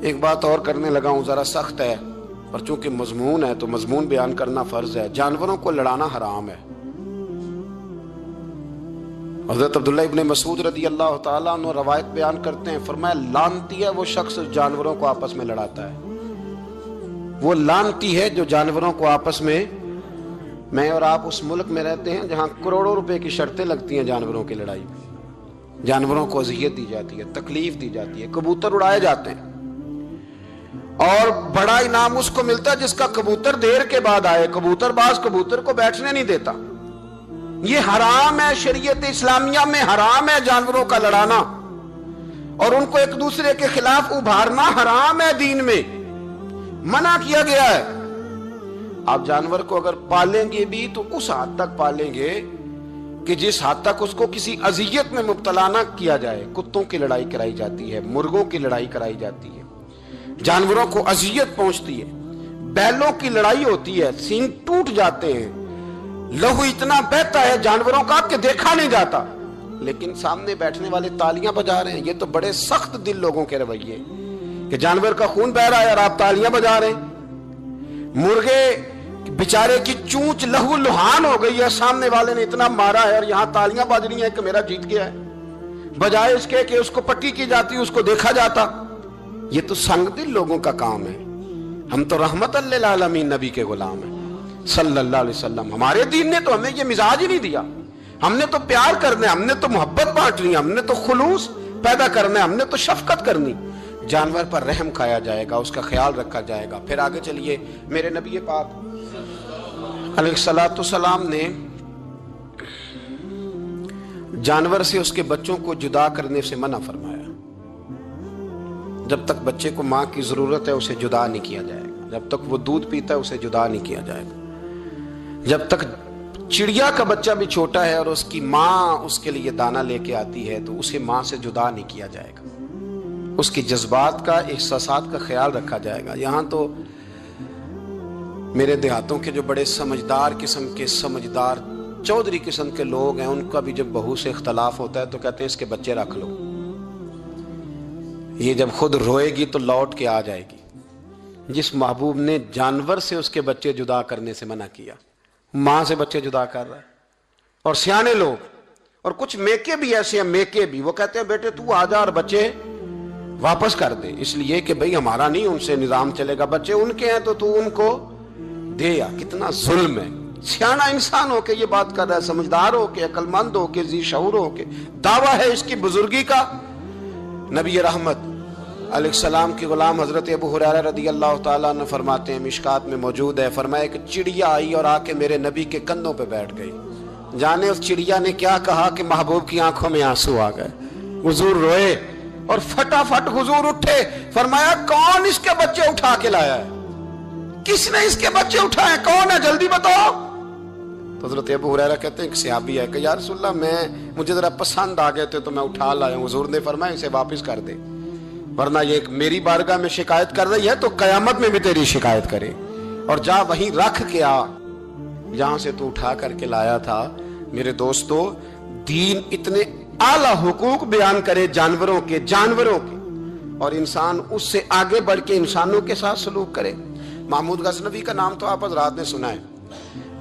ایک بات اور کرنے لگا ہوں، ذرا سخت ہے پر چونکہ مضمون ہے تو مضمون بیان کرنا فرض ہے۔ جانوروں کو لڑانا حرام ہے۔ حضرت عبداللہ ابن مسعود رضی اللہ تعالیٰ عنہ روایت بیان کرتے ہیں، فرمایا لعنتی ہے وہ شخص جانوروں کو آپس میں لڑاتا ہے۔ وہ لعنتی ہے جو جانوروں کو آپس میں اور آپ اس ملک میں رہتے ہیں جہاں کروڑوں روپے کی شرطیں لگتی ہیں جانوروں کی لڑائی میں، جانوروں کو اذیت دی جاتی ہے، تکلیف دی جاتی ہے، کبوتر اڑائے جاتے ہیں اور بڑا انعام اس کو ملتا ہے جس کا کبوتر دیر کے بعد آئے۔ کبوتر باز کبوتر کو بیٹھنے نہیں دیتا۔ یہ حرام ہے، شریعت اسلامیہ میں حرام ہے جانوروں کا لڑانا، اور ان کو ایک دوسرے کے خلاف ابھارنا حرام ہے، دین میں منع کیا گیا ہے۔ آپ جانور کو اگر پالیں گے بھی تو اس حد تک پالیں گے کہ جس حد تک اس کو کسی اذیت میں مبتلا نہ کیا جائے۔ کتوں کی لڑائی کرائی جاتی ہے، مرغوں کی لڑائی کرائی جاتی ہے، جانوروں کو اذیت پہنچتی ہے، بیلوں کی لڑائی ہوتی ہے، سینگ ٹوٹ جاتے ہیں، لہو اتنا بہتا ہے جانوروں کا کہ دیکھا نہیں جاتا، لیکن سامنے بیٹھنے والے تالیاں بجا رہے ہیں۔ یہ تو بڑے سخت دل لوگوں کے رویے کہ جانور کا خون بہ رہا ہے اور آپ تالیاں بجا رہے ہیں۔ مرغے بیچارے کی چونچ لہو لہان ہو گئی ہے، سامنے والے نے اتنا مارا ہے اور یہاں تالیاں بج رہی ہیں کہ میرا جیت گیا ہے، بجائے اس کے کہ اس کو پٹی کی جاتی، اس کو دیکھا جاتا۔ یہ تو سنگ دل لوگوں کا کام ہے۔ ہم تو رحمت للعالمین نبی کے غلام ہیں صلی اللہ علیہ وسلم۔ ہمارے دین نے تو ہمیں یہ مزاج ہی نہیں دیا۔ ہم نے تو پیار کرنا ہے، ہم نے تو محبت بانٹنی ہے، ہم نے تو خلوص پیدا کرنا ہے، ہم نے تو شفقت کرنی۔ جانور پر رحم کھایا جائے گا، اس کا خیال رکھا جائے گا۔ پھر آگے چلیے، میرے نبی پاک علیہ الصلوۃ والسلام نے جانور سے اس کے بچوں کو جدا کرنے سے منع فرمایا۔ جب تک بچے کو ماں کی ضرورت ہے اسے جدا نہیں کیا جائے گا، جب تک وہ دودھ پیتا ہے اسے جدا نہیں کیا جائے گا، جب تک چڑیا کا بچہ بھی چھوٹا ہے اور اس کی ماں اس کے لیے دانہ لے کے آتی ہے تو اسے ماں سے جدا نہیں کیا جائے گا، اس کی جذبات کا، احساسات کا خیال رکھا جائے گا۔ یہاں تو میرے دیہاتوں کے جو بڑے سمجھدار قسم کے سمجھدار چودھری قسم کے لوگ ہیں، ان کا بھی جب بہو سے اختلاف ہوتا ہے تو کہتے ہیں اس کے بچے رکھ لو، یہ جب خود روئے گی تو لوٹ کے آ جائے گی۔ جس محبوب نے جانور سے اس کے بچے جدا کرنے سے منع کیا، ماں سے بچے جدا کر رہا ہے۔ اور سیانے لوگ اور کچھ میکے بھی ایسے ہیں، میکے بھی، وہ کہتے ہیں بیٹے تو آ جا اور بچے واپس کر دے، اس لیے کہ بھئی ہمارا نہیں ان سے نظام چلے گا، بچے ان کے ہیں تو ان کو دے۔ یا کتنا ظلم ہے۔ سیانا انسان ہو کے یہ بات کر رہا ہے، سمجھدار ہو کے، عقل مند ہو کے، ذی شعور ہو کے، دعویٰ ہے اس کی بزرگی کا۔ نبی رحمت علیہ السلام کے غلام حضرت ابو ہریرہ رضی اللہ تعالیٰ نے فرماتے ہیں، مشکات میں موجود ہے، فرمایا کہ چڑیا آئی اور آ کے میرے نبی کے کندھوں پہ بیٹھ گئی۔ جانے اس چڑیا نے کیا کہا کہ محبوب کی آنکھوں میں آنسو آ گئے، حضور روئے اور فٹافٹ حضور اٹھے، فرمایا کون اس کے بچے اٹھا کے لایا ہے؟ کس نے اس کے بچے اٹھائے؟ کون ہے؟ جلدی بتاؤ۔ تو حضرت ابو ہریرہ کہتے ہیں کہ صحابی ہے کہ یا رسول اللہ مجھے ذرا پسند آ گئے تھے تو میں اٹھا لایا ہوں۔ حضور نے فرمایا اسے واپس کر دے، ورنہ یہ میری بارگاہ میں شکایت کر رہی ہے تو قیامت میں بھی تیری شکایت کرے، اور جا وہیں رکھ کے آ جہاں سے تو اٹھا کر کے لایا تھا۔ میرے دوستو، دین اتنے اعلیٰ حقوق بیان کرے جانوروں کے اور انسان اس سے آگے بڑھ کے انسانوں کے ساتھ سلوک کرے۔ محمود غزنوی کا نام تو آپ حضرات نے سنا ہے۔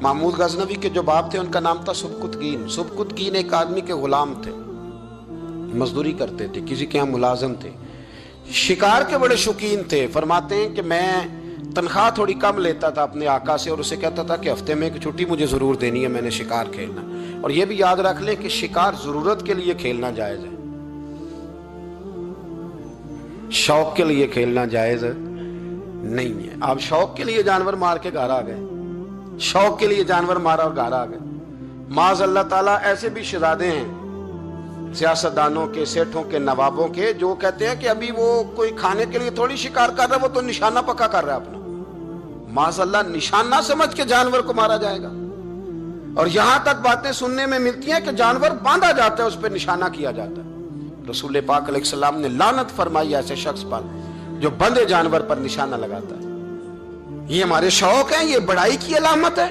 محمود غزنوی کے جو باپ تھے ان کا نام تھا سبکتگین۔ سبکتگین ایک آدمی کے غلام تھے، مزدوری کرتے تھے، کسی کے یہاں ملازم تھے، شکار کے بڑے شوقین تھے۔ فرماتے ہیں کہ میں تنخواہ تھوڑی کم لیتا تھا اپنے آقا سے اور اسے کہتا تھا کہ ہفتے میں ایک چھٹی مجھے ضرور دینی ہے، میں نے شکار کھیلنا۔ اور یہ بھی یاد رکھ لیں کہ شکار ضرورت کے لیے کھیلنا جائز ہے، شوق کے لیے کھیلنا جائز نہیں ہے۔ آپ شوق کے لیے جانور مار کے گھر آ گئے، شوق کے لیے جانور مارا اور گھر آ گئے۔ معاذ اللہ تعالیٰ ایسے بھی شہزادے ہیں سیاستدانوں کے، سیٹھوں کے، نوابوں کے، جو کہتے ہیں کہ ابھی وہ کوئی کھانے کے لیے تھوڑی شکار کر رہا ہے، وہ تو نشانہ پکا کر رہا ہے اپنا۔ معاذ اللہ نشانہ سمجھ کے جانور کو مارا جائے گا۔ اور یہاں تک باتیں سننے میں ملتی ہیں کہ جانور باندھا جاتا ہے، اس پہ نشانہ کیا جاتا ہے۔ رسول پاک علیہ السلام نے لعنت فرمائی ایسے شخص پر جو بندے جانور پر نشانہ لگاتا ہے۔ یہ ہمارے شوق ہیں، یہ بڑائی کی علامت ہے۔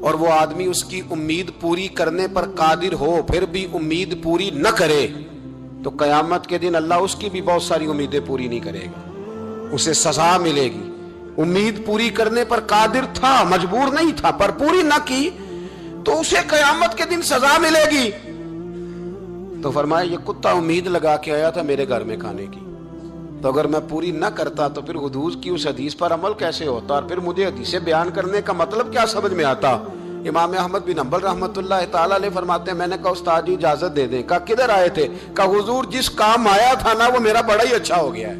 اور وہ آدمی اس کی امید پوری کرنے پر قادر ہو پھر بھی امید پوری نہ کرے تو قیامت کے دن اللہ اس کی بھی بہت ساری امیدیں پوری نہیں کرے گا، اسے سزا ملے گی۔ امید پوری کرنے پر قادر تھا، مجبور نہیں تھا، پر پوری نہ کی تو اسے قیامت کے دن سزا ملے گی۔ تو فرمایا یہ کتا امید لگا کے آیا تھا میرے گھر میں کھانے کی، تو اگر میں پوری نہ کرتا تو پھر حضور کی اس حدیث پر عمل کیسے ہوتا، اور پھر مجھے حدیثیں بیان کرنے کا مطلب کیا سمجھ میں آتا۔ امام احمد بن حنبل رحمۃ اللہ تعالیٰ علیہ فرماتے ہیں میں نے کہا استاد جی اجازت دے دیں۔ کہا کدھر آئے تھے؟ کہا حضور جس کام آیا تھا نا وہ میرا بڑا ہی اچھا ہو گیا ہے،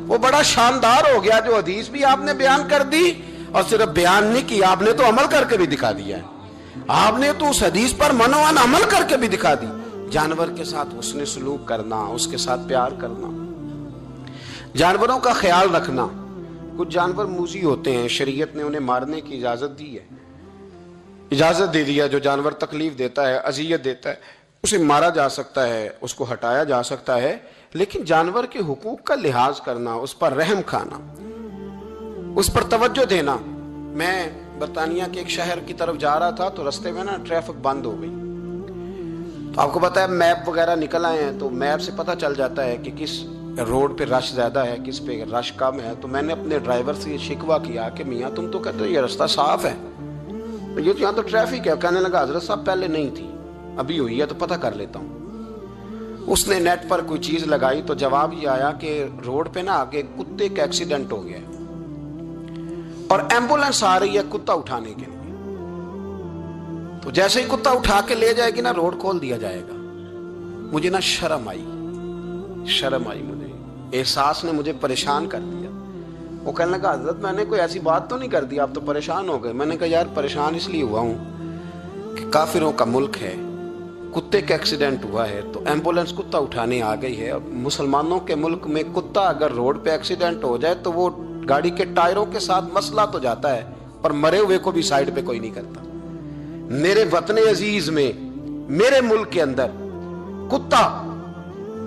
وہ بڑا شاندار ہو گیا، جو حدیث بھی آپ نے بیان کر دی اور صرف بیان نہیں کی، آپ نے تو عمل کر کے بھی دکھا دیا ہے، آپ نے تو اس حدیث پر منوان عمل کر کے بھی دکھا دی۔ جانور کے ساتھ حسن سلوک کرنا، اس کے ساتھ پیار کرنا، جانوروں کا خیال رکھنا۔ کچھ جانور موذی ہوتے ہیں، شریعت نے انہیں مارنے کی اجازت دی ہے، اجازت دے دیا۔ جو جانور تکلیف دیتا ہے، اذیت دیتا ہے، اسے مارا جا سکتا ہے، اس کو ہٹایا جا سکتا ہے، لیکن جانور کے حقوق کا لحاظ کرنا، اس پر رحم کھانا، اس پر توجہ دینا۔ میں برطانیہ کے ایک شہر کی طرف جا رہا تھا تو رستے میں نا ٹریفک بند ہو گئی، تو آپ کو پتا ہے میپ وغیرہ نکل آئے ہیں تو میپ سے پتہ چل جاتا ہے کہ کس روڈ پہ رش زیادہ ہے، کس پہ رش کم ہے۔ تو میں نے اپنے ڈرائیور سے یہ شکوہ کیا کہ میاں تم تو کہتے ہو یہ رستہ صاف ہے، یہ تو یہاں تو ٹریفک ہے۔ کہنے لگا حضرت صاحب پہلے نہیں تھی، ابھی ہوئی ہے تو پتہ کر لیتا ہوں۔ اس نے نیٹ پر کوئی چیز لگائی تو جواب یہ آیا کہ روڈ پہ نا آگے کتے کا ایکسیڈنٹ ہو گیا ہے اور ایمبولینس آ رہی ہے کتا اٹھانے کے لیے، تو جیسے ہی کتا اٹھا کے لے جائے گی نا روڈ کھول دیا جائے گا۔ مجھے نا شرم آئی مجھے، احساس نے مجھے پریشان کر دیا۔ وہ کہنے لگا حضرت میں نے کوئی ایسی بات تو نہیں کر دی، آپ تو پریشان ہو گئے۔ میں نے کہا یار پریشان اس لیے ہوا ہوں کہ کافروں کا ملک ہے، کتے کا ایکسیڈنٹ ہوا ہے تو ایمبولینس کتا اٹھانے آ گئی ہے، اور مسلمانوں کے ملک میں کتا اگر روڈ پہ ایکسیڈنٹ ہو جائے تو وہ گاڑی کے ٹائروں کے ساتھ مسئلہ تو جاتا ہے پر مرے ہوئے کو بھی سائیڈ پہ کوئی نہیں کرتا۔ میرے وطن عزیز میں، میرے ملک کے اندر کتا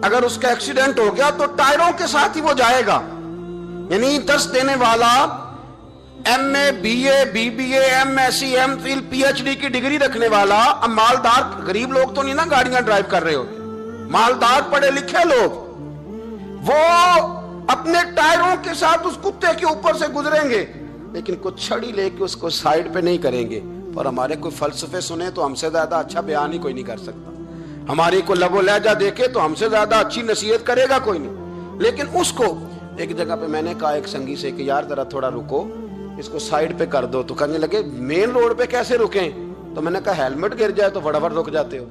اگر اس کا ایکسیڈنٹ ہو گیا تو ٹائروں کے ساتھ ہی وہ جائے گا، یعنی درس دینے والا M A, B A, B B A, M S C, M Phil, P H D کی ڈگری رکھنے والا، اب مالدار غریب لوگ تو نہیں نا گاڑیاں ڈرائیو کر رہے ہوتے، مالدار پڑھے لکھے لوگ، وہ اپنے ٹائروں کے ساتھ اس کتے کے اوپر سے گزریں گے لیکن کچھ چھڑی لے کے اس کو سائیڈ پہ نہیں کریں گے۔ اور ہمارے کوئی فلسفے سنے تو ہم سے زیادہ اچھا بیان ہی کوئی نہیں کر سکتا، ہماری کوئی لب و لہجہ دیکھے تو ہم سے زیادہ اچھی نصیحت کرے گا کوئی نہیں۔ لیکن اس کو ایک جگہ پہ میں نے کہا ایک سنگی سے کہ یار ذرا تھوڑا رکو، اس کو سائیڈ پہ کر دو، تو کہنے لگے مین روڈ پہ کیسے رکیں؟ تو میں نے کہا ہیلمٹ گر جائے تو فٹافٹ رک جاتے ہو،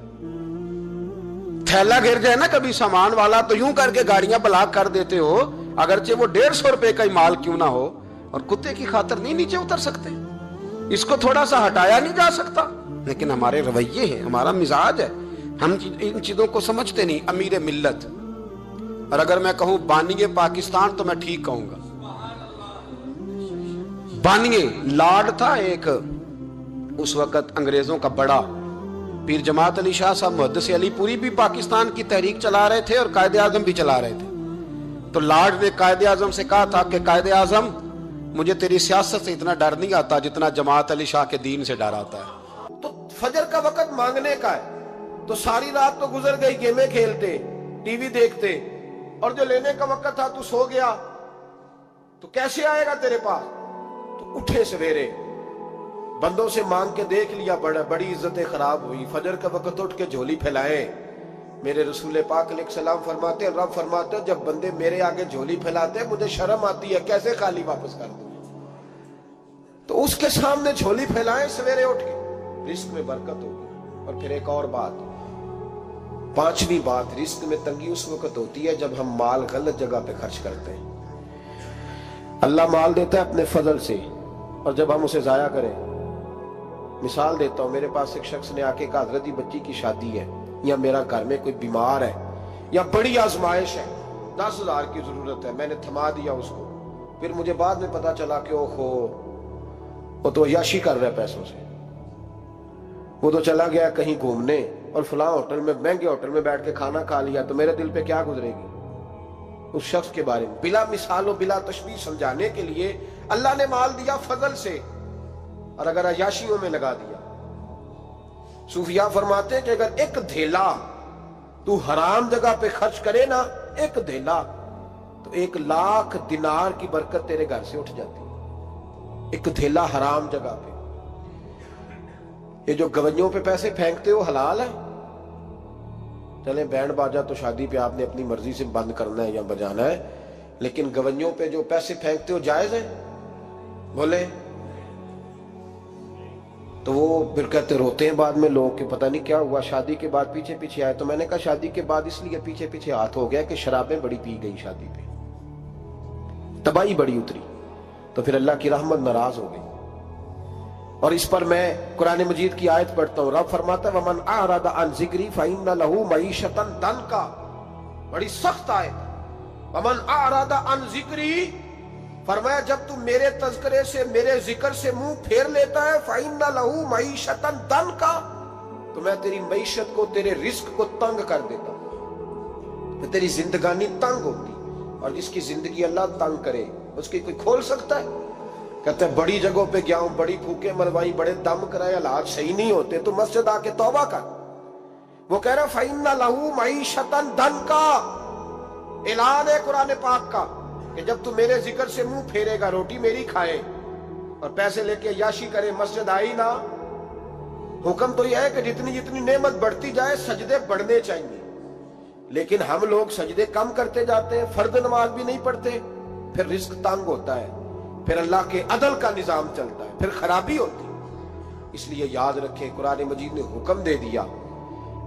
تھیلا گر جائے نا کبھی سامان والا تو یوں کر کے گاڑیاں بلاک کر دیتے ہو، اگرچہ وہ 150 روپے کا ہی مال کیوں نہ ہو، اور کتے کی خاطر نہیں نیچے اتر سکتے، اس کو تھوڑا سا ہٹایا نہیں جا سکتا۔ لیکن ہمارے رویے ہیں، ہمارا مزاج ہے، ہم ان چیزوں کو سمجھتے نہیں۔ امیر ملت، اور اگر میں کہوں بانی پاکستان تو میں ٹھیک کہوں گا، بانی لارڈ تھا ایک اس وقت انگریزوں کا بڑا، پیر جماعت علی شاہ صاحب محدث علی پوری بھی پاکستان کی تحریک چلا رہے تھے اور قائد اعظم بھی چلا رہے تھے۔ تو لارڈ نے قائد اعظم سے کہا تھا کہ قائد اعظم مجھے تیری سیاست سے اتنا ڈر نہیں آتا جتنا جماعت علی شاہ کے دین سے ڈر آتا ہے۔ تو فجر کا وقت مانگنے کا ہے، تو ساری رات تو گزر گئی گیمیں کھیلتے، ٹی وی دیکھتے، اور جو لینے کا وقت تھا تو سو گیا، تو کیسے آئے گا تیرے پاس؟ تو اٹھے سویرے، بندوں سے مانگ کے دیکھ لیا، بڑی عزتیں خراب ہوئی، فجر کا وقت اٹھ کے جھولی پھیلائے۔ میرے رسول پاک علیہ السلام فرماتے ہیں، رب فرماتے ہیں جب بندے میرے آگے جھولی پھیلاتے ہیں مجھے شرم آتی ہے، کیسے خالی واپس کر دوں؟ تو اس کے سامنے جھولی پھیلائیں سویرے اٹھ کے، رزق میں برکت ہوگی۔ اور پھر ایک اور بات، 5ویں بات، رزق میں تنگی اس وقت ہوتی ہے جب ہم مال غلط جگہ پہ خرچ کرتے ہیں۔ اللہ مال دیتا ہے اپنے فضل سے، اور جب ہم اسے ضائع کریں، مثال دیتا ہوں، میرے پاس ایک شخص نے آ کے کہا حضرت بچی کی شادی ہے، یا میرا گھر میں کوئی بیمار ہے، یا بڑی آزمائش ہے، 10,000 کی ضرورت ہے، میں نے تھما دیا اس کو۔ پھر مجھے بعد میں پتا چلا کہ اوہو وہ تو عیاشی کر رہا ہے پیسوں سے، وہ تو چلا گیا کہیں گھومنے اور فلاں ہوٹل میں، مہنگے ہوٹل میں بیٹھ کے کھانا کھا لیا، تو میرے دل پہ کیا گزرے گی اس شخص کے بارے میں؟ بلا مثال و بلا تشبیہ سمجھانے کے لیے اللہ نے مال دیا فضل سے، اور اگر عیاشیوں میں لگا دیا. صوفیاء فرماتے ہیں کہ اگر ایک دھیلا تو حرام جگہ پہ خرچ کرے نا، ایک دھیلا، تو 1,00,000 دینار کی برکت تیرے گھر سے اٹھ جاتی ہے. ایک دھیلا حرام جگہ پہ. یہ جو گونیوں پہ پیسے پھینکتے ہو حلال ہے؟ چلیں بینڈ باجا تو شادی پہ آپ نے اپنی مرضی سے بند کرنا ہے یا بجانا ہے، لیکن گونیوں پہ جو پیسے پھینکتے ہو جائز ہے؟ بولے. تو وہ پھر کہتے روتے ہیں بعد میں لوگ کہ پتہ نہیں کیا ہوا، شادی کے بعد پیچھے پیچھے آئے. تو میں نے کہا شادی کے بعد اس لیے پیچھے پیچھے ہاتھ ہو گیا کہ شرابیں بڑی پی گئی، شادی پہ تباہی بڑی اتری، تو پھر اللہ کی رحمت ناراض ہو گئی. اور اس پر میں قرآن مجید کی آیت پڑھتا ہوں. رب فرماتا ہے وَمَنْ أَعْرَضَ عَنْ ذِكْرِي فَإِنَّ لَهُ مَعِيشَةً ضَنْكًا. بڑی سخت آیت. وَمَنْ أَعْرَضَ عَنْ ذِكْرِي، فرمایا جب تو میرے تذکرے سے، میرے ذکر سے منہ پھیر لیتا ہے، فَإِنَّ لَهُ مَعِيشَةً ضَنْكًا، تو میں تیری معیشت کو، تیرے رزق کو تنگ کر دیتا ہوں. تو تیری زندگانی تنگ ہوتی. اور جس کی زندگی اللہ تنگ کرے اس کی کوئی کھول سکتا ہے؟ کہتے ہیں بڑی جگہوں پہ گیا ہوں، بڑی پھوکے مروائی، بڑے دم کرائے، حالات صحیح نہیں ہوتے، تو مسجد آ کے توبہ کر. وہ کہہ رہا فَإِنَّ لَهُ مَعِيشَةً ضَنْكًا. اعلان ہے قرآن پاک کا کہ جب تو میرے ذکر سے منہ پھیرے گا، روٹی میری کھائے اور پیسے لے کے عیاشی کرے، مسجد آئی نہ. حکم تو یہ ہے کہ جتنی جتنی نعمت بڑھتی جائے سجدے بڑھنے چاہیے، لیکن ہم لوگ سجدے کم کرتے جاتے ہیں، فرض نماز بھی نہیں پڑھتے، پھر رزق تنگ ہوتا ہے، پھر اللہ کے عدل کا نظام چلتا ہے، پھر خرابی ہوتی. اس لیے یاد رکھیں قرآن مجید نے حکم دے دیا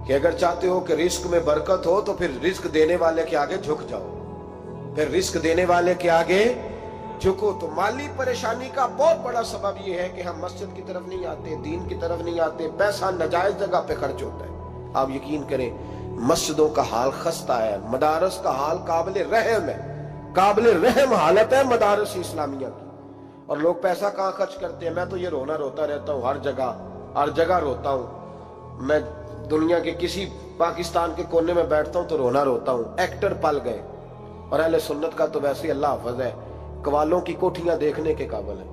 کہ اگر چاہتے ہو کہ رزق میں برکت ہو تو پھر رزق دینے والے کے آگے جھک جاؤ، پھر رزق دینے والے کے آگے جھکو. تو مالی پریشانی کا بہت بڑا سبب یہ ہے کہ ہم مسجد کی طرف نہیں آتے، دین کی طرف نہیں آتے، پیسہ ناجائز جگہ پہ خرچ ہوتا ہے. آپ یقین کریں مسجدوں کا حال خستہ ہے، مدارس کا حال قابل رحم ہے، قابل رحم حالت ہے مدارس اسلامیہ کی. اور لوگ پیسہ کہاں خرچ کرتے ہیں؟ میں تو یہ روتا رہتا ہوں، ہر جگہ روتا ہوں. میں دنیا کے کسی پاکستان کے کونے میں بیٹھتا ہوں تو روتا ہوں. ایکٹر پل گئے، اور اہل سنت کا تو ویسے اللہ حافظ ہے، قوالوں کی کوٹھیاں دیکھنے کے قابل ہے.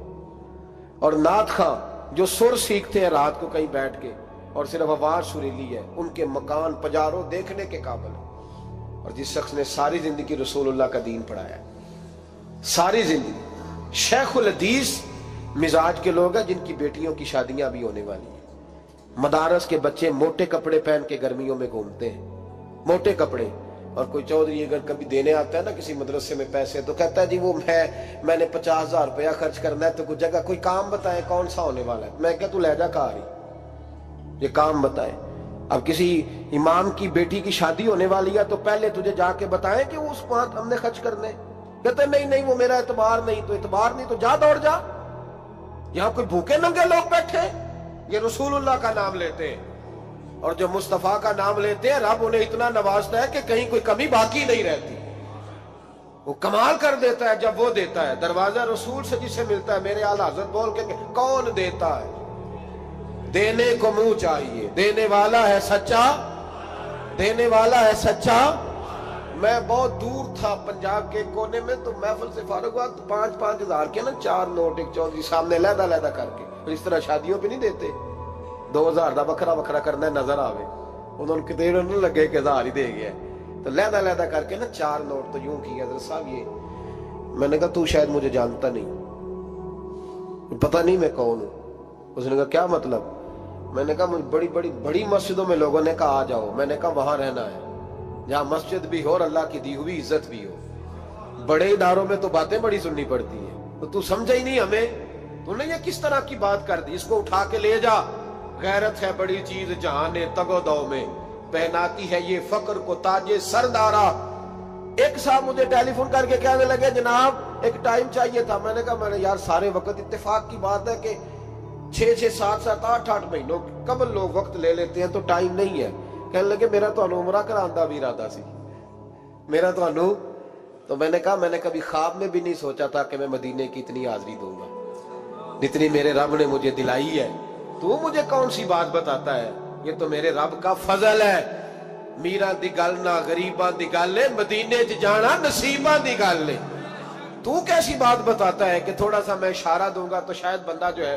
اور نعت خواں جو سر سیکھتے ہیں رات کو کہیں بیٹھ کے اور صرف آواز سریلی ہے، ان کے مکان پجاروں دیکھنے کے قابل ہے. اور جس شخص نے ساری زندگی رسول اللہ کا دین پڑھایا ہے، ساری زندگی، شیخ الحدیث مزاج کے لوگ ہیں جن کی بیٹیوں کی شادیاں بھی ہونے والی ہیں. مدارس کے بچے موٹے کپڑے پہن کے گرمیوں میں گھومتے ہیں، موٹے کپڑے. اور کوئی چودھری اگر کبھی دینے آتا ہے نا کسی مدرسے میں پیسے، تو کہتا ہے جی وہ میں نے 50,000 روپیہ خرچ کرنا ہے، تو کوئی جگہ کوئی کام بتائیں کون سا ہونے والا ہے. میں کہتا تو لے جا کہا رہی، یہ کام بتائیں. اب کسی امام کی بیٹی کی شادی ہونے والی ہے تو پہلے تجھے جا کے بتائیں کہ اس کو ہم نے خرچ کرنے. کہتے ہیں نہیں وہ میرا اعتبار نہیں. تو اعتبار نہیں تو جا دوڑ جا. یہاں کوئی بھوکے ننگے لوگ بیٹھے، یہ رسول اللہ کا نام لیتے ہیں، اور جو مصطفیٰ کا نام لیتے ہیں رب انہیں اتنا نوازتا ہے کہ کہیں کوئی کمی باقی نہیں رہتی. وہ کمال کر دیتا ہے جب وہ دیتا ہے. دروازہ رسول سے جسے ملتا ہے، میرے اعلیٰ حضرت بول کے کون دیتا ہے؟ دینے کو منہ چاہیے، دینے والا ہے سچا، دینے والا ہے سچا. میں بہت دور تھا پنجاب کے کونے میں، تو محفل سے فارغ ہوا تو 5-5 ہزار کے نا 4 نوٹ ایک چودھری سامنے علیحدہ کر کے، اس طرح شادیوں پہ نہیں دیتے 2000 دا وکھرا کرنا ہے نظر آوے. انہوں نے کتنے نہ لگے کہ 1000 ہی دے گیا، تو علیحدہ کر کے نا 4 نوٹ. تو یوں کی حضرت صاحب یہ، میں نے کہا تو شاید مجھے جانتا نہیں، پتہ نہیں میں کون ہوں. اس نے کہا کیا مطلب؟ میں نے کہا بڑی مسجدوں میں لوگوں نے کہا آ جاؤ. میں نے کہا وہاں رہنا ہے جہاں مسجد بھی ہو اور اللہ کی دی ہوئی عزت بھی ہو. بڑے اداروں میں تو باتیں بڑی سننی پڑتی ہیں. تو سمجھا ہی نہیں ہمیں، تو نے یہ کس طرح کی بات کر دی؟ اس کو اٹھا کے لے جا. غیرت ہے بڑی چیز جہاں نے تگ و دو میں، پہناتی ہے یہ فقر کو تاج سردارا. ایک صاحب مجھے ٹیلی فون کر کے کہنے لگے جناب ایک ٹائم چاہیے تھا. میں نے کہا میں نے یار سارے وقت اتفاق کی بات ہے کہ 6-6 7-7 8-8 مہینوں قبل لوگ وقت لے لیتے ہیں تو ٹائم نہیں ہے. کہنے لگے میرا تو عمرہ کراندہ بھی ارادہ سی، میرا تو میں نے کہا میں نے کبھی خواب میں بھی نہیں سوچا تھا کہ میں مدینے کی اتنی حاضری دوں گا جتنی میرے رب نے مجھے دلائی ہے. تو مجھے کون سی بات بتاتا ہے؟ یہ تو میرے رب کا فضل ہے. میرا دی گل نہ غریباں دی گل ہے، مدینے چ جانا نصیباں دی گل ہے. تو کیسی بات بتاتا ہے کہ تھوڑا سا میں اشارہ دوں گا تو شاید بندہ جو ہے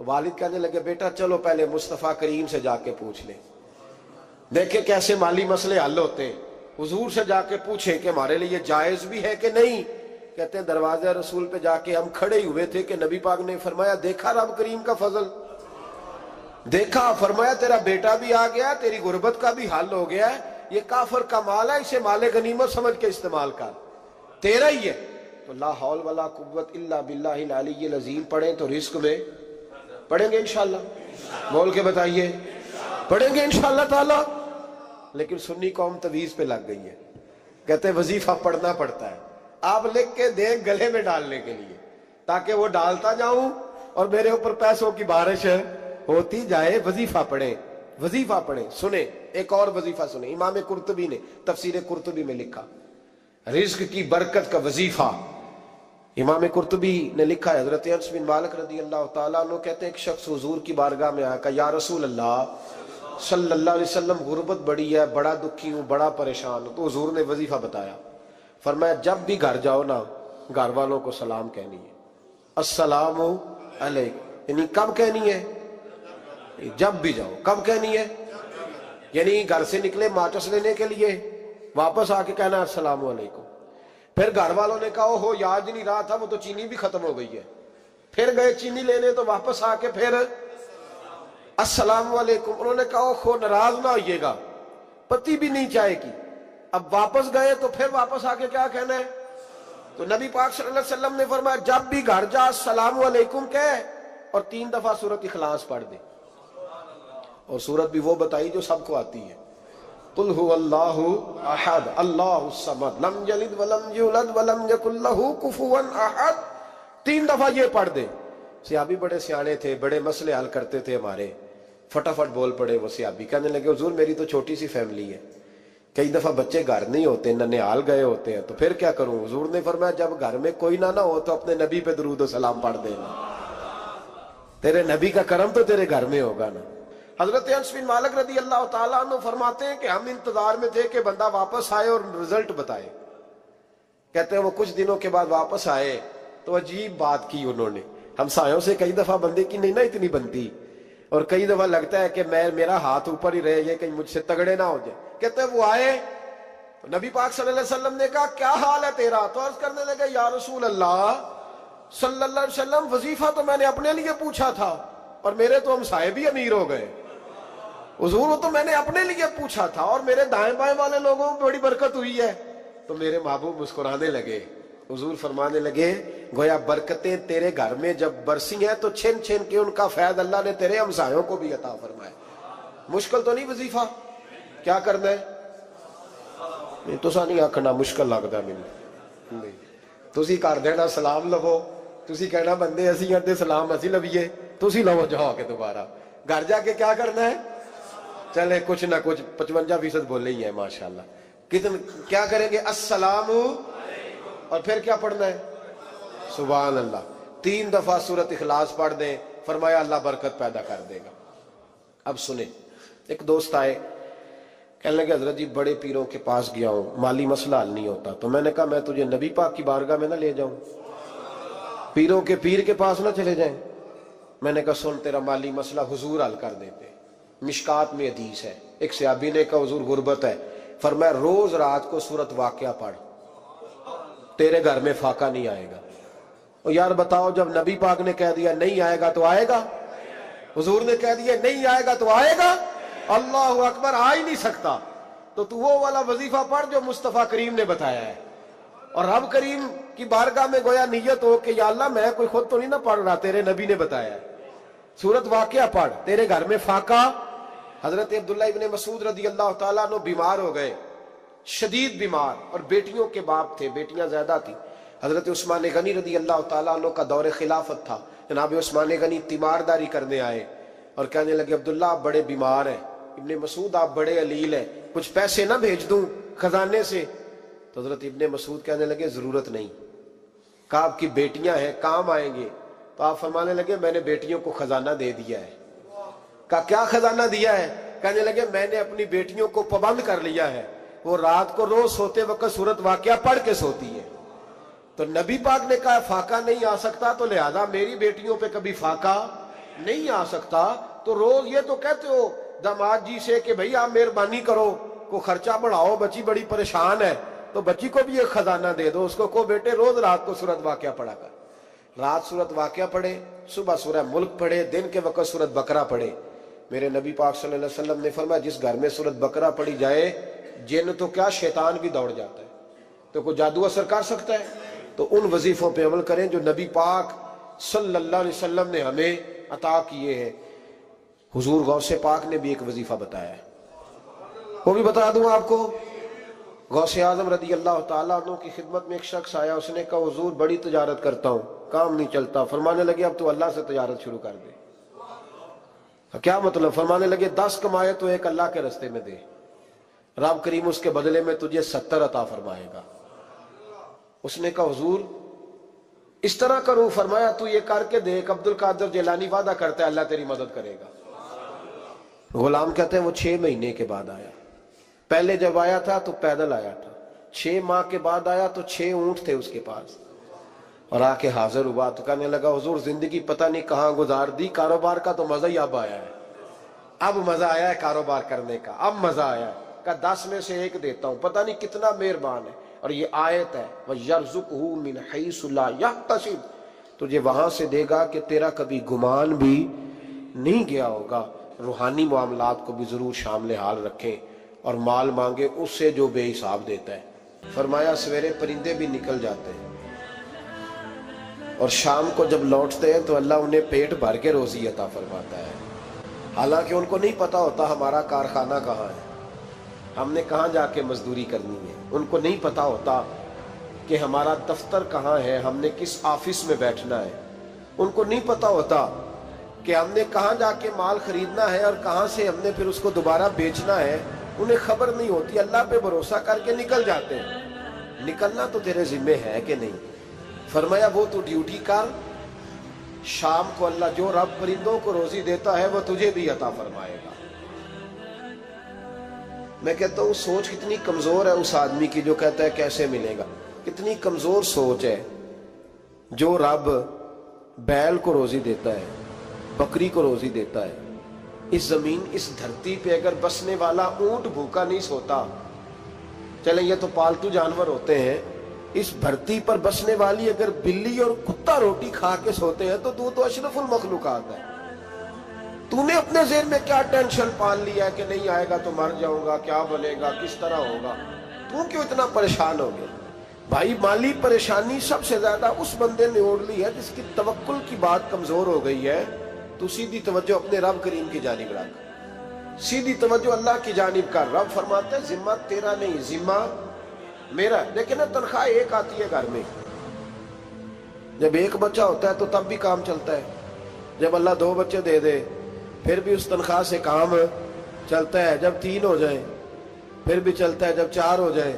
تو والد کہنے لگے بیٹا چلو پہلے مصطفیٰ کریم سے جا کے پوچھ لیں، دیکھیں کیسے مالی مسئلے حل ہوتے ہیں، حضور سے جا کے پوچھیں کہ ہمارے لیے جائز بھی ہے کہ نہیں۔ کہتے ہیں دروازہ رسول پہ جا کے ہم کھڑے ہوئے تھے کہ نبی پاک نے فرمایا دیکھا رب کریم کا فضل، دیکھا، فرمایا تیرا بیٹا بھی آ گیا، تیری غربت کا بھی حل ہو گیا ہے، یہ کافر کا مال ہے، اسے مال غنیمت سمجھ کے استعمال کر، تیرا ہی ہے۔ تو لا حول ولا قوت الا باللہ العلی العظیم پڑھیں تو رزق میں پڑھیں گے انشاءاللہ، بول کے بتائیے پڑھیں گے انشاءاللہ تعالی۔ لیکن سنی قوم تویز پہ لگ گئی ہے، کہتے ہیں وظیفہ پڑھنا پڑتا ہے، آپ لکھ کے دیں گلے میں ڈالنے کے لیے تاکہ وہ ڈالتا جاؤں اور میرے اوپر پیسوں کی بارش ہوتی جائے۔ وظیفہ پڑھیں، وظیفہ پڑھیں۔ سنیں ایک اور وظیفہ سنیں، امام قرطبی نے تفسیر قرطبی میں لکھا رزق کی برکت کا وظیفہ۔ امام قرطبی نے لکھا ہے حضرت انس بن مالک رضی اللہ تعالیٰ عنہ کہتے ہیں ایک شخص حضور کی بارگاہ میں آیا، کہا یا رسول اللہ صلی اللہ علیہ وسلم غربت بڑی ہے، بڑا دکھی ہوں، بڑا پریشان ہوں۔ تو حضور نے وظیفہ بتایا، فرمایا جب بھی گھر جاؤ نا گھر والوں کو سلام کہنی ہے، السلام علیکم، یعنی کب کہنی ہے؟ جب بھی جاؤ۔ کب کہنی ہے؟ یعنی گھر سے نکلے ماچس لینے کے لیے، واپس آ کے کہنا السلام علیکم۔ پھر گھر والوں نے کہا ہو یاد نہیں رہا تھا، وہ تو چینی بھی ختم ہو گئی ہے، پھر گئے چینی لینے تو واپس آ کے پھر السلام علیکم۔ انہوں نے کہا خو ناراض نہ ہوئیے گا، پتی بھی نہیں چائے کی، اب واپس گئے تو پھر واپس آ کے کیا کہنا ہے؟ تو نبی پاک صلی اللہ علیہ وسلم نے فرمایا جب بھی گھر جا السلام علیکم کہے اور 3 دفعہ سورۃ اخلاص پڑھ دے، اور سورت بھی وہ بتائی جو سب کو آتی ہے، قل هو اللہ احد اللہ الصمد لم یلد ولم یولد ولم یکن لہ کفوا احد، 3 دفعہ یہ پڑھ دے۔ صحابی بڑے سیانے تھے، بڑے مسئلے حل کرتے تھے ہمارے، فٹافٹ بول پڑے وہ صحابی، کہنے لگے حضور میری تو چھوٹی سی فیملی ہے، کئی دفعہ بچے گھر نہیں ہوتے، ننیال گئے ہوتے ہیں، تو پھر کیا کروں؟ حضور نے فرمایا جب گھر میں کوئی نہ ہو تو اپنے نبی پہ درود و سلام پڑھ دینا، تیرے نبی کا کرم تو تیرے گھر میں ہوگا نا۔ حضرت انس بن مالک رضی اللہ تعالیٰ عنہ فرماتے ہیں کہ ہم انتظار میں تھے کہ بندہ واپس آئے اور رزلٹ بتائے۔ کہتے ہیں وہ کچھ دنوں کے بعد واپس آئے تو عجیب بات کی انہوں نے، ہمسایوں سے کئی دفعہ بندے کی نہیں نا اتنی بنتی، اور کئی دفعہ لگتا ہے کہ میرا ہاتھ اوپر ہی رہے، یہ کہیں مجھ سے تگڑے نہ ہو جائے۔ کہتے ہیں وہ آئے تو نبی پاک صلی اللہ علیہ وسلم نے کہا کیا حال ہے تیرا؟ تو عرض کرنے لگے یا رسول اللہ صلی اللہ علیہ وسلم وظیفہ تو میں نے اپنے لیے پوچھا تھا اور میرے تو ہمسائے بھی امیر ہو گئے، حضور وہ تو میں نے اپنے لیے پوچھا تھا اور میرے دائیں بائیں والے لوگوں کو بڑی برکت ہوئی ہے۔ تو میرے محبوب مسکرانے لگے، حضور فرمانے لگے گویا برکتیں تیرے گھر میں جب برسی ہیں تو چھن چھن کے ان کا فیض اللہ نے تیرے ہمسایوں کو بھی عطا فرمائے۔ مشکل تو نہیں وظیفہ، کیا کرنا ہے؟ نہیں تو سا نہیں آکھنا مشکل لگتا ہے مجھے، تسی کر دینا سلام لو، تسی کہنا بندے اسی ہیں تے سلام اسی لویے، تسی لو جاؤ کے دوبارہ گھر جا کے کیا کرنا ہے؟ چلے کچھ نہ کچھ 55% بولے ہی ہیں ماشاءاللہ۔ کیا کریں گے؟ السلام، اور پھر کیا پڑھنا ہے؟ سبحان اللہ، 3 دفعہ سورۃ اخلاص پڑھ دیں، فرمایا اللہ برکت پیدا کر دے گا۔ اب سنیں، ایک دوست آئے کہنے لگے حضرت جی بڑے پیروں کے پاس گیا ہوں، مالی مسئلہ حل نہیں ہوتا، تو میں نے کہا میں تجھے نبی پاک کی بارگاہ میں نہ لے جاؤں، پیروں کے پیر کے پاس نہ چلے جائیں۔ میں نے کہا سن تیرا مالی مسئلہ حضور حل کر دیتے۔ مشکات میں حدیث ہے، ایک صحابی نے کہا حضور غربت ہے، فرمایا روز رات کو سورۃ واقعہ پڑھ، تیرے گھر میں فاقہ نہیں آئے گا۔ اور یار بتاؤ جب نبی پاک نے کہہ دیا نہیں آئے گا تو آئے گا، حضور نے کہہ دیا نہیں آئے گا تو آئے گا، اللہ اکبر، آ ہی نہیں سکتا تو وہ والا وظیفہ پڑھ جو مصطفیٰ کریم نے بتایا ہے، اور رب کریم کی بارگاہ میں گویا نیت ہو کہ یا اللہ میں کوئی خود تو نہیں نہ پڑھ رہا، تیرے نبی نے بتایا ہے، سورۃ واقعہ پڑھ، تیرے گھر میں فاقہ۔ حضرت عبداللہ ابن مسعود رضی اللہ تعالیٰ عنہ بیمار ہو گئے، شدید بیمار، اور بیٹیوں کے باپ تھے، بیٹیاں زیادہ تھیں۔ حضرت عثمان غنی رضی اللہ تعالیٰ عنہ کا دور خلافت تھا، جناب عثمان غنی تیمارداری کرنے آئے اور کہنے لگے عبداللہ آپ بڑے بیمار ہیں، ابن مسعود آپ بڑے علیل ہیں، کچھ پیسے نہ بھیج دوں خزانے سے؟ تو حضرت ابن مسعود کہنے لگے ضرورت نہیں، کہا آپ کی بیٹیاں ہیں کام آئیں گے، تو آپ فرمانے لگے میں نے بیٹیوں کو خزانہ دے دیا ہے۔ کہا کیا خزانہ دیا ہے؟ کہنے لگے میں نے اپنی بیٹیوں کو پابند کر لیا ہے، وہ رات کو روز سوتے وقت سورۃ واقعہ پڑھ کے سوتی ہے۔ تو نبی پاک نے کہا فاقہ نہیں آ سکتا تو لہذا میری بیٹیوں پہ کبھی فاقہ نہیں آ سکتا تو روز یہ تو کہتے ہو داماد جی سے کہ بھئی آپ مہربانی کرو کو خرچہ بڑھاؤ، بچی بڑی پریشان ہے، تو بچی کو بھی ایک خزانہ دے دو، اس کو بیٹے روز رات کو سورت واقعہ پڑھا کر، رات سورت واقعہ پڑھے، صبح سورہ ملک پڑھے، دن کے وقت سورت بقرہ پڑھے۔ میرے نبی پاک صلی اللہ علیہ وسلم نے فرمایا جس گھر میں سورت بقرہ پڑھی جائے جن تو کیا شیطان بھی دوڑ جاتا ہے، تو کوئی جادو اثر کر سکتا ہے؟ تو ان وظیفوں پہ عمل کریں جو نبی پاک صلی اللہ علیہ وسلم نے ہمیں عطا کیے ہیں۔ حضور غوث پاک نے بھی ایک وظیفہ بتایا ہے، وہ بھی بتا دوں آپ کو۔ غوث اعظم رضی اللہ تعالیٰ عنہ کی خدمت میں ایک شخص آیا، اس نے کہا حضور بڑی تجارت کرتا ہوں، کام نہیں چلتا۔ فرمانے لگے اب تو اللہ سے تجارت شروع کر دے۔ کیا مطلب؟ فرمانے لگے 10 کمائے تو ایک اللہ کے رستے میں دے، رب کریم اس کے بدلے میں تجھے 70 عطا فرمائے گا۔ اس نے کہا حضور اس طرح کروں؟ فرمایا تو یہ کر کے دیکھ، عبد القادر جیلانی وعدہ کرتا ہے اللہ تیری مدد کرے گا۔ غلام کہتے ہیں وہ 6 مہینے کے بعد آیا، پہلے جب آیا تھا تو پیدل آیا تھا، 6 ماہ کے بعد آیا تو 6 اونٹ تھے اس کے پاس، اور آ کے حاضر ہوا تو کہنے لگا حضور زندگی پتہ نہیں کہاں گزار دی، کاروبار کا تو مزہ ہی اب آیا ہے، اب مزہ آیا ہے کاروبار کرنے کا، اب مزہ آیا ہے۔ کہا 10 میں سے 1 دیتا ہوں، پتہ نہیں کتنا مہربان ہے۔ اور یہ آیت ہے وَيَرْزُقْهُ مِنْ حَيْثُ لَا يَحْتَسِبُ، تجھے وہاں سے دے گا کہ تیرا کبھی گمان بھی نہیں گیا ہوگا۔ روحانی معاملات کو بھی ضرور شامل حال رکھیں، اور مال مانگے اس سے جو بے حساب دیتا ہے۔ فرمایا سویرے پرندے بھی نکل جاتے ہیں اور شام کو جب لوٹتے ہیں تو اللہ انہیں پیٹ بھر کے روزی عطا فرماتا ہے، حالانکہ ان کو نہیں پتا ہوتا ہمارا کارخانہ کہاں ہے، ہم نے کہاں جا کے مزدوری کرنی ہے، ان کو نہیں پتا ہوتا کہ ہمارا دفتر کہاں ہے، ہم نے کس آفس میں بیٹھنا ہے، ان کو نہیں پتا ہوتا کہ ہم نے کہاں جا کے مال خریدنا ہے اور کہاں سے ہم نے پھر اس کو دوبارہ بیچنا ہے، انہیں خبر نہیں ہوتی۔ اللہ پہ بھروسہ کر کے نکل جاتے ہیں، نکلنا تو تیرے ذمہ ہے کہ نہیں۔ فرمایا وہ تو ڈیوٹی کر، شام کو اللہ جو رب پرندوں کو روزی دیتا ہے وہ تجھے بھی عطا فرمائے گا۔ میں کہتا ہوں سوچ کتنی کمزور ہے اس آدمی کی جو کہتا ہے کیسے ملے گا، کتنی کمزور سوچ ہے۔ جو رب بیل کو روزی دیتا ہے، بکری کو روزی دیتا ہے، اس زمین اس دھرتی پہ اگر بسنے والا اونٹ بھوکا نہیں سوتا، چلیں یہ تو پالتو جانور ہوتے ہیں، اس دھرتی پر بسنے والی اگر بلی اور کتا روٹی کھا کے سوتے ہیں تو اشرف المخلوقات ہے۔ تو نے اپنے ذہن میں کیا ٹینشن پال لیا ہے کہ نہیں آئے گا تو مر جاؤں گا، کیا بنے گا، کس طرح ہوگا، تو کیوں اتنا پریشان ہو گیا؟ بھائی مالی پریشانی سب سے زیادہ اس بندے نے اوڑھ لی ہے جس کی توکل کی بات کمزور ہو گئی ہے۔ تو سیدھی توجہ اپنے رب کریم کی جانب رکھ، سیدھی توجہ اللہ کی جانب کر۔ رب فرماتا ہے ذمہ تیرا نہیں، ذمہ میرا ہے۔ لیکن تنخواہ ایک آتی ہے گھر میں، جب ایک بچہ ہوتا ہے تو تب بھی کام چلتا ہے، جب اللہ 2 بچے دے دے پھر بھی اس تنخواہ سے کام چلتا ہے، جب 3 ہو جائیں پھر بھی چلتا ہے، جب 4 ہو جائیں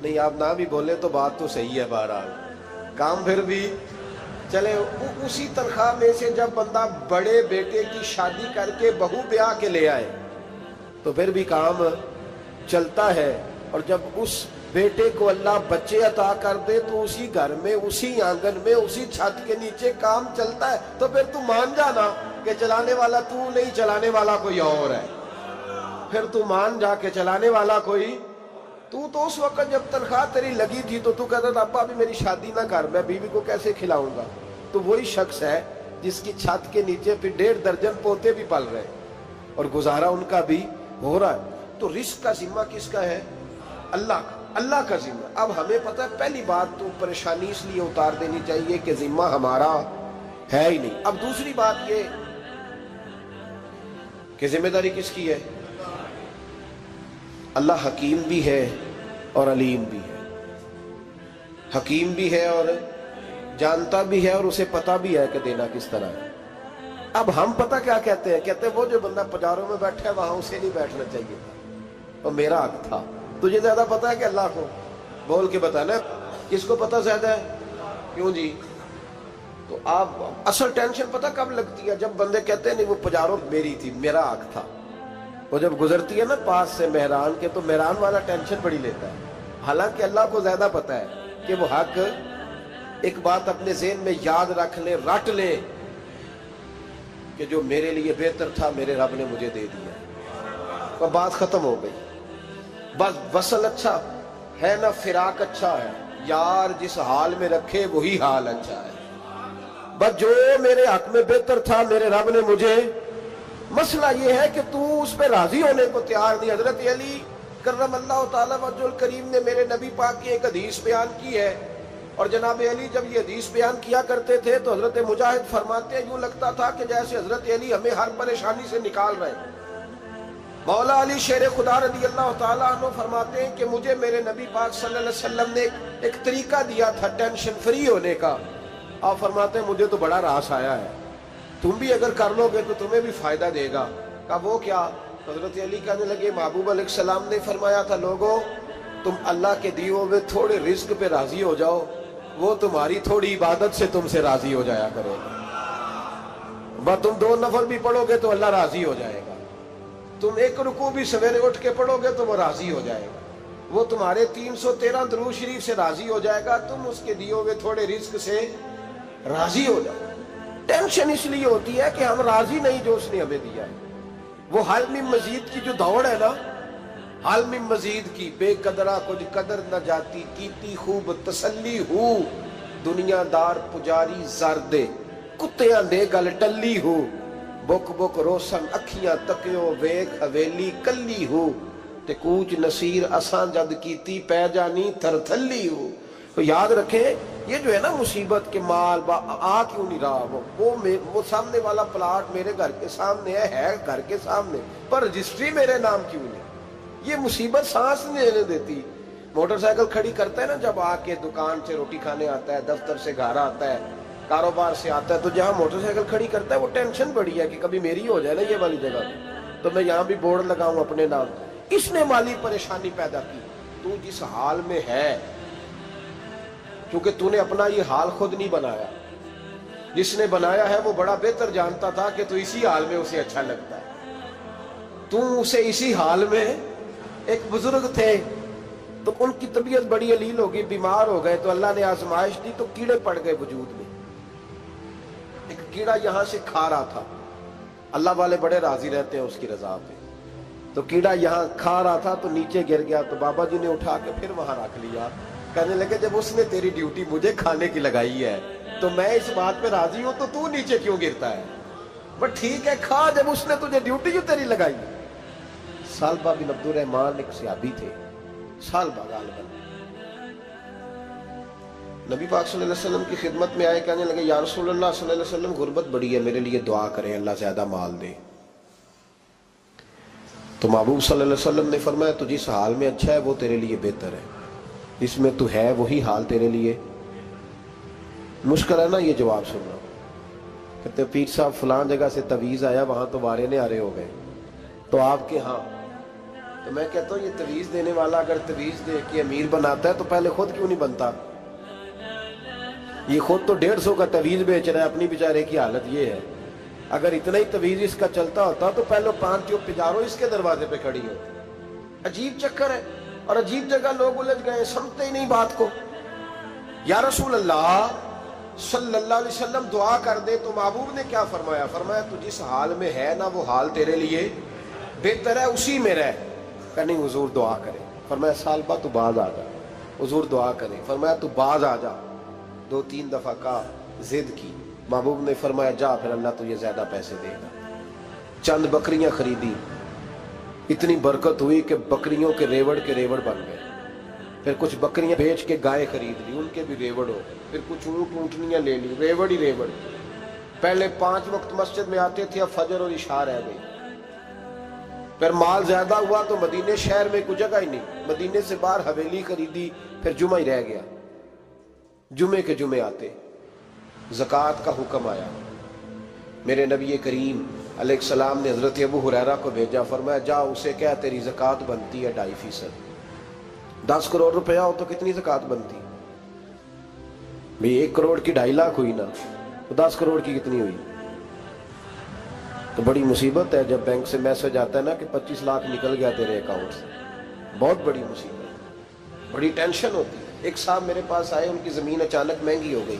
نہیں آپ نہ بھی بولے تو بات تو صحیح ہے، بہرحال کام پھر بھی چلے۔ اسی تنخواہ میں سے جب بندہ بڑے بیٹے کی شادی کر کے بہو بیاہ کے لے آئے تو پھر بھی کام چلتا ہے، اور جب اس بیٹے کو اللہ بچے عطا کر دے تو اسی گھر میں، اسی آنگن میں، اسی چھت کے نیچے کام چلتا ہے۔ تو پھر تو مان جانا کہ چلانے والا تو نہیں، چلانے والا کوئی اور ہے، پھر تو مان جا کے چلانے والا کوئی تو اس وقت جب تنخواہ تیری لگی تھی تو کہتا تھا ابا ابھی میری شادی نہ کر، میں بیوی کو کیسے کھلاؤں گا؟ تو وہی شخص ہے جس کی چھت کے نیچے پھر 1.5 درجن پوتے بھی پل رہے اور گزارا ان کا بھی ہو رہا ہے۔ تو رزق کا ذمہ کس کا ہے؟ اللہ کا، اللہ کا ذمہ۔ اب ہمیں پتہ ہے پہلی بات تو پریشانی اس لیے اتار دینی چاہیے کہ ذمہ ہمارا ہے ہی نہیں۔ اب دوسری بات یہ کہ ذمہ داری کس کی ہے؟ اللہ حکیم بھی ہے اور علیم بھی ہے، حکیم بھی ہے اور جانتا بھی ہے اور اسے پتا بھی ہے کہ دینا کس طرح ہے۔ اب ہم پتہ کیا کہتے ہیں؟ کہتے ہیں وہ جو بندہ پجاروں میں بیٹھا ہے وہاں اسے نہیں بیٹھنا چاہیے تھا، وہ میرا حق تھا۔ تجھے زیادہ پتا ہے کہ اللہ کو؟ بول کے بتانا کس کو پتہ زیادہ ہے؟ کیوں جی؟ تو آپ اصل ٹینشن پتہ کب لگتی ہے؟ جب بندے کہتے ہیں نہیں وہ پجاروں میری تھی، میرا حق تھا۔ وہ جب گزرتی ہے نا پاس سے مہران کے تو مہران والا ٹینشن بڑی لیتا ہے، حالانکہ اللہ کو زیادہ پتا ہے کہ وہ حق۔ ایک بات اپنے ذہن میں یاد رکھ لیں، رٹ لیں، کہ جو میرے لیے بہتر تھا میرے رب نے مجھے دے دیا، تو بات ختم ہو گئی۔ بس وصل اچھا ہے نا فراق اچھا ہے، یار جس حال میں رکھے وہی حال اچھا ہے۔ بس جو میرے حق میں بہتر تھا میرے رب نے مجھے، مسئلہ یہ ہے کہ تو اس پہ راضی ہونے کو تیار نہیں۔ حضرت علی کرم اللہ تعالیٰ وجہ الکریم نے میرے نبی پاک کی ایک حدیث بیان کی ہے، اور جناب علی جب یہ حدیث بیان کیا کرتے تھے تو حضرت مجاہد فرماتے ہیں یوں لگتا تھا کہ جیسے حضرت علی ہمیں ہر پریشانی سے نکال رہے ہیں۔ مولا علی شیر خدا رضی اللہ تعالیٰ عنہ فرماتے ہیں کہ مجھے میرے نبی پاک صلی اللہ علیہ وسلم نے ایک طریقہ دیا تھا ٹینشن فری ہونے کا۔ آپ فرماتے ہیں مجھے تو بڑا راس آیا ہے، تم بھی اگر کر لو گے تو تمہیں بھی فائدہ دے گا۔ کہا وہ کیا؟ حضرت علی کہنے لگے محبوب علیہ السلام نے فرمایا تھا لوگوں تم اللہ کے دیے ہوئے تھوڑے رزق پہ راضی ہو جاؤ، وہ تمہاری تھوڑی عبادت سے تم سے راضی ہو جایا کرے گا۔ بس تم 2 نفل بھی پڑھو گے تو اللہ راضی ہو جائے گا، تم 1 رکوع بھی سویرے اٹھ کے پڑھو گے تو وہ راضی ہو جائے گا، وہ تمہارے 313 درود شریف سے راضی ہو جائے گا، تم اس کے دیے ہوئے تھوڑے رزق سے راضی ہو جاؤ۔ ٹینشن اس لیے ہوتی ہے کہ ہم راضی نہیں جو اس نے ہمیں دیا ہے۔ وہ حل میں مزید کی جو دوڑ ہے نا، حل میں مزید کی، بے قدرہ کچھ قدر نہ جاتی، کیتی خوب تسلی ہو، دنیا دار پجاری زردے کتیاں دے گل ٹلی ہو، بک بک روشن اکھیاں تکیو ویک حویلی کلی ہو، تے کوچ نصیر اساں جد کیتی پہ جانی تھر تھلی ہو۔ تو یاد رکھیں یہ جو ہے نا مصیبت کے مال آ کیوں نہیں رہا، وہ سامنے والا پلاٹ میرے گھر کے سامنے ہے گھر کے سامنے، پر رجسٹری میرے نام کیوں نہیں؟ یہ مصیبت سانس نہیں لینے دیتی۔ موٹر سائیکل کھڑی کرتا ہے نا جب آ کے دکان سے روٹی کھانے آتا ہے، دفتر سے گھر آتا ہے، کاروبار سے آتا ہے، تو جہاں موٹر سائیکل کھڑی کرتا ہے وہ ٹینشن بڑی ہے کہ کبھی میری ہو جائے نا یہ والی جگہ، تو میں یہاں بھی بورڈ لگاؤں اپنے نام۔ اس نے مالی پریشانی پیدا کی۔ تو جس حال میں ہے، کیونکہ تو نے اپنا یہ حال خود نہیں بنایا، جس نے بنایا ہے وہ بڑا بہتر جانتا تھا کہ تو اسی حال میں اسے اچھا لگتا ہے۔ تو اسے اسی حال میں، ایک بزرگ تھے تو ان کی طبیعت بڑی علیل ہو گئی، بیمار ہو گئے، تو اللہ نے آزمائش دی تو کیڑے پڑ گئے وجود میں۔ ایک کیڑا یہاں سے کھا رہا تھا، اللہ والے بڑے راضی رہتے ہیں اس کی رضا پہ، تو کیڑا یہاں کھا رہا تھا تو نیچے گر گیا، تو بابا جی نے اٹھا کے پھر وہاں رکھ لیا۔ کہنے لگے جب اس نے تیری ڈیوٹی مجھے کھانے کی لگائی ہے تو میں اس بات پہ راضی ہوں، تو نیچے کیوں گرتا ہے؟ بٹ ٹھیک ہے کھا، جب اس نے تجھے ڈیوٹی جو تیری لگائی۔ سالبہ بن عبد الرحمن ایک صحابی تھے، سالبہ غالباً، نبی پاک صلی اللہ علیہ وسلم کی خدمت میں آئے، کہنے لگے یا رسول اللہ صلی اللہ علیہ وسلم غربت بڑی ہے، میرے لیے دعا کریں اللہ زیادہ مال دے۔ تو محبوب صلی اللہ علیہ وسلم نے فرمایا تو جس حال میں اچھا ہے وہ تیرے لیے بہتر ہے، اس میں تو ہے وہی حال تیرے لیے۔ مشکل ہے نا یہ جواب سننا۔ کہتے پیر صاحب فلان جگہ سے تویز آیا، وہاں تو وارے نے آرے ہو گئے، تو آپ کے ہاں؟ تو میں کہتا ہوں یہ تویز دینے والا اگر تویز دے کے امیر بناتا ہے تو پہلے خود کیوں نہیں بنتا؟ یہ خود تو 150 کا تویز بیچ رہا ہے، اپنی بیچارے کی حالت یہ ہے۔ اگر اتنا ہی تویز اس کا چلتا ہوتا تو پہلے 5 پجارو اس کے دروازے پہ کھڑی ہوتی۔ عجیب چکر ہے، اور عجیب جگہ لوگ الجھ گئے، سمجھتے ہی نہیں بات کو۔ یا رسول اللہ صلی اللہ علیہ وسلم دعا کر دے، تو محبوب نے کیا فرمایا؟ فرمایا تو جس حال میں ہے نا وہ حال تیرے لیے بہتر ہے، اسی میں رہ۔ کہ نہیں حضور دعا کرے۔ فرمایا سالبہ تو باز آ جا۔ حضور دعا کرے۔ فرمایا تو باز آ جا۔ 2-3 دفعہ کہا، ضد کی۔ محبوب نے فرمایا جا، پھر اللہ تجھے زیادہ پیسے دے گا۔ چند بکریاں خریدی، اتنی برکت ہوئی کہ بکریوں کے ریوڑ بن گئے۔ پھر کچھ بکریاں بیچ کے گائے خرید لی، ان کے بھی ریوڑ ہو گئے۔ پھر کچھ اونٹنیاں لے لی، ریوڑ ہی ریوڑ۔ پہلے 5 وقت مسجد میں آتے تھے، اب فجر اور عشاء رہ گئی۔ پھر مال زیادہ ہوا تو مدینے شہر میں کوئی جگہ ہی نہیں، مدینے سے باہر حویلی خریدی، پھر جمعہ ہی رہ گیا۔ جمعے کے جمعے آتے، زکوٰۃ کا حکم آیا۔ میرے نبی کریم علیہ السلام نے حضرت ابو ہریرہ کو بھیجا، فرمایا جا اسے کہہ تیری زکوٰۃ بنتی ہے 2.5%۔ 10 کروڑ روپیہ ہو تو کتنی زکوٰۃ بنتی؟ بھئی 1 کروڑ کی 2.5 لاکھ ہوئی نا، تو 10 کروڑ کی کتنی ہوئی؟ تو بڑی مصیبت ہے جب بینک سے میسج آتا ہے نا کہ 25 لاکھ نکل گیا تیرے اکاؤنٹ سے، بہت بڑی مصیبت، بڑی ٹینشن ہوتی ہے۔ ایک صاحب میرے پاس آئے، ان کی زمین اچانک مہنگی ہو گئی،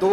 2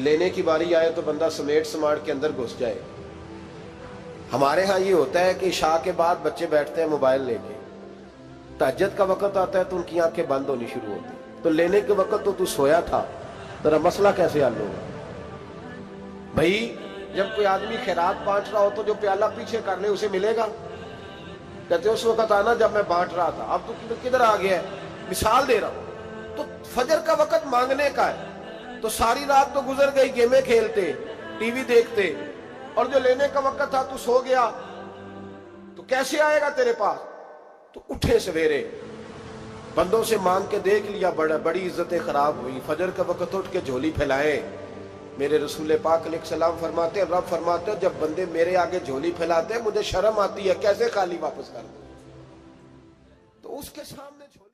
لینے کی باری آئے تو بندہ سمیٹ سماٹ کے اندر گھس جائے. ہمارے ہاں یہ ہوتا ہے کہ عشاء کے بعد بچے بیٹھتے ہیں موبائل لے کے, تہجد کا وقت آتا ہے تو ان کی آنکھیں بند ہونی شروع ہوتی, تو لینے کے وقت تو سویا تھا, ذرا مسئلہ کیسے حل ہوگا؟ بھائی جب کوئی آدمی خیرات بانٹ رہا ہو تو جو پیالہ پیچھے کر لے اسے ملے گا؟ کہتے اس وقت آنا جب میں بانٹ رہا تھا, اب تو کدھر آ گیا ہے؟ مثال دے رہا ہوں. تو فجر کا وقت مانگنے کا ہے, تو ساری رات تو گزر گئی گیمیں کھیلتے, ٹی وی دیکھتے, اور جو لینے کا وقت تھا تو سو گیا, تو کیسے آئے گا تیرے پاس؟ تو اٹھے سویرے, بندوں سے مانگ کے دیکھ لیا, بڑی عزتیں خراب ہوئی. فجر کا وقت اٹھ کے جھولی پھیلائے. میرے رسول پاک علیہ السلام فرماتے ہیں, رب فرماتے ہیں جب بندے میرے آگے جھولی پھیلاتے ہیں مجھے شرم آتی ہے, کیسے خالی واپس کر دوں؟ تو اس کے سامنے جھولی